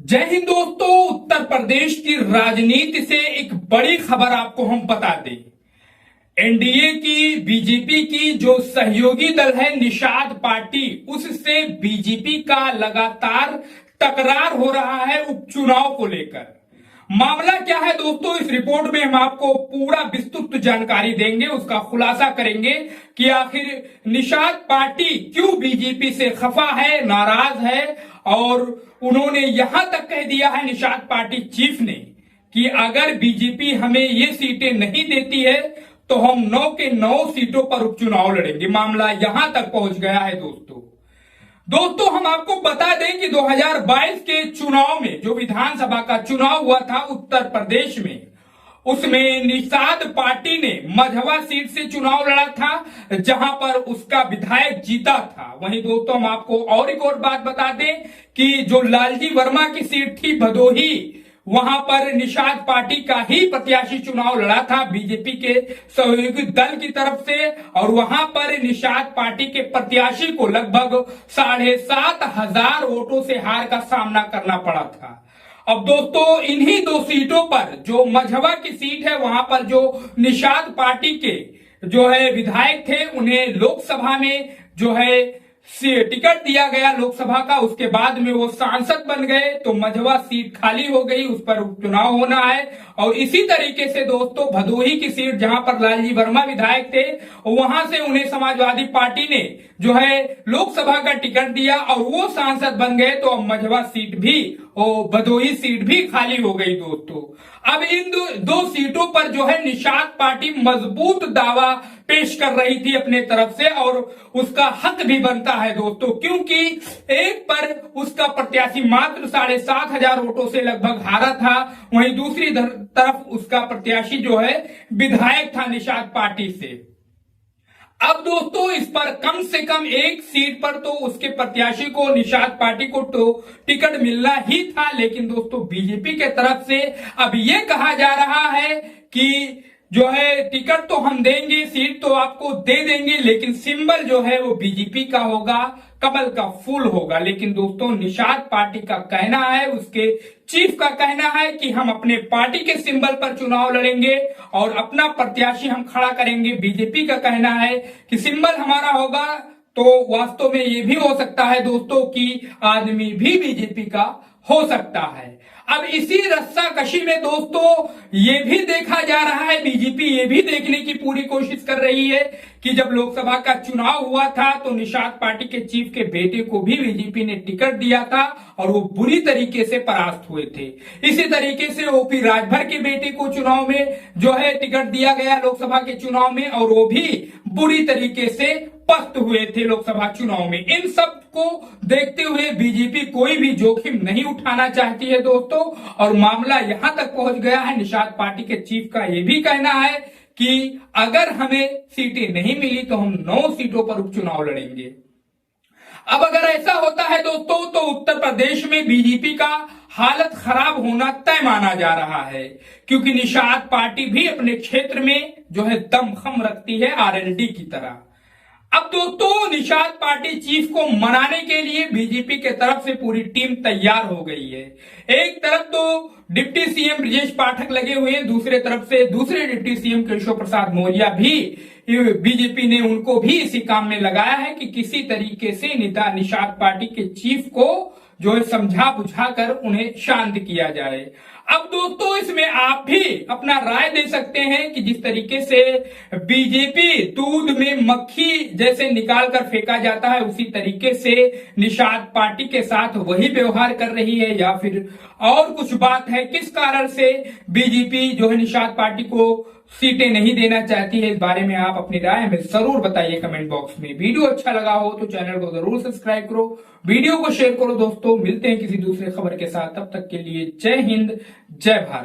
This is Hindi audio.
जय हिंद दोस्तों। उत्तर प्रदेश की राजनीति से एक बड़ी खबर आपको हम बता दें। एनडीए की बीजेपी की जो सहयोगी दल है निषाद पार्टी, उससे बीजेपी का लगातार तकरार हो रहा है उपचुनाव को लेकर। मामला क्या है दोस्तों, इस रिपोर्ट में हम आपको पूरा विस्तृत जानकारी देंगे, उसका खुलासा करेंगे कि आखिर निषाद पार्टी क्यों बीजेपी से खफा है, नाराज है। और उन्होंने यहां तक कह दिया है निषाद पार्टी चीफ ने कि अगर बीजेपी हमें ये सीटें नहीं देती है तो हम 9 के 9 सीटों पर उपचुनाव लड़ेंगे। मामला यहां तक पहुंच गया है दोस्तों हम आपको बता दें कि 2022 के चुनाव में जो विधानसभा का चुनाव हुआ था उत्तर प्रदेश में, उसमें निषाद पार्टी ने मझवा सीट से चुनाव लड़ा था, जहां पर उसका विधायक जीता था। वहीं दोस्तों हम आपको और एक और बात बता दें कि जो लालजी वर्मा की सीट थी भदोही, वहां पर निषाद पार्टी का ही प्रत्याशी चुनाव लड़ा था बीजेपी के सहयोगी दल की तरफ से, और वहां पर निषाद पार्टी के प्रत्याशी को लगभग 7,500 वोटों से हार का सामना करना पड़ा था। अब दोस्तों इन्हीं 2 सीटों पर, जो मझवा की सीट है वहां पर जो निषाद पार्टी के जो है विधायक थे, उन्हें लोकसभा में जो है टिकट दिया गया लोकसभा का। उसके बाद में वो सांसद बन गए तो मझवा सीट खाली हो गई, उस पर उपचुनाव होना है। और इसी तरीके से दोस्तों भदोही की सीट जहां पर लालजी वर्मा विधायक थे, वहां से उन्हें समाजवादी पार्टी ने जो है लोकसभा का टिकट दिया और वो सांसद बन गए, तो अब मझवा सीट भी और भदोही सीट भी खाली हो गई दोस्तों। अब इन 2 सीटों पर जो है निषाद पार्टी मजबूत दावा पेश कर रही थी अपने तरफ से, और उसका हक भी बनता है दोस्तों, क्योंकि एक पर उसका प्रत्याशी मात्र 7,500 वोटों से लगभग हारा था, वहीं दूसरी तरफ उसका प्रत्याशी जो है विधायक था निषाद पार्टी से। अब दोस्तों इस पर कम से कम एक सीट पर तो उसके प्रत्याशी को निषाद पार्टी को तो टिकट मिलना ही था, लेकिन दोस्तों बीजेपी के तरफ से अब यह कहा जा रहा है कि जो है टिकट तो हम देंगे, सीट तो आपको दे देंगे, लेकिन सिंबल जो है वो बीजेपी का होगा, कमल का फूल होगा। लेकिन दोस्तों निषाद पार्टी का कहना है, उसके चीफ का कहना है कि हम अपने पार्टी के सिंबल पर चुनाव लड़ेंगे और अपना प्रत्याशी हम खड़ा करेंगे। बीजेपी का कहना है कि सिंबल हमारा होगा, तो वास्तव में ये भी हो सकता है दोस्तों कि आदमी भी बीजेपी का हो सकता है। अब इसी रस्सा कशी में दोस्तों ये भी देखा जा रहा है, बीजेपी ये भी देखने की पूरी कोशिश कर रही है कि जब लोकसभा का चुनाव हुआ था तो निषाद पार्टी के चीफ के बेटे को भी बीजेपी ने टिकट दिया था और वो बुरी तरीके से परास्त हुए थे। इसी तरीके से ओपी राजभर के बेटे को चुनाव में जो है टिकट दिया गया लोकसभा के चुनाव में, और वो भी बुरी तरीके से पस्त हुए थे लोकसभा चुनाव में। इन सब को देखते हुए बीजेपी कोई भी जोखिम नहीं उठाना चाहती है दोस्तों, और मामला यहां तक पहुंच गया है। निषाद पार्टी के चीफ का यह भी कहना है कि अगर हमें सीटें नहीं मिली तो हम 9 सीटों पर उपचुनाव लड़ेंगे। अब अगर ऐसा होता है दोस्तों तो उत्तर प्रदेश में बीजेपी का हालत खराब होना तय माना जा रहा है, क्योंकि निषाद पार्टी भी अपने क्षेत्र में जो है दमखम रखती है आरएलडी की तरह। अब दोस्तों निषाद पार्टी चीफ को मनाने के लिए बीजेपी के तरफ से पूरी टीम तैयार हो गई है। एक तरफ तो डिप्टी सीएम ब्रजेश पाठक लगे हुए हैं, दूसरे तरफ से दूसरे डिप्टी सीएम केशव प्रसाद मौर्य भी, बीजेपी ने उनको भी इसी काम में लगाया है कि किसी तरीके से नेता निषाद पार्टी के चीफ को जो है समझा बुझाकर उन्हें शांत किया जाए। अब दोस्तों इसमें आप भी अपना राय दे सकते हैं कि जिस तरीके से बीजेपी दूध में मक्खी जैसे निकाल कर फेंका जाता है, उसी तरीके से निषाद पार्टी के साथ वही व्यवहार कर रही है, या फिर और कुछ बात है, किस कारण से बीजेपी जो है निषाद पार्टी को सीटें नहीं देना चाहती है। इस बारे में आप अपनी राय हमें जरूर बताइए कमेंट बॉक्स में। वीडियो अच्छा लगा हो तो चैनल को जरूर सब्सक्राइब करो, वीडियो को शेयर करो दोस्तों। मिलते हैं किसी दूसरे खबर के साथ, तब तक के लिए जय हिंद, जय भारत।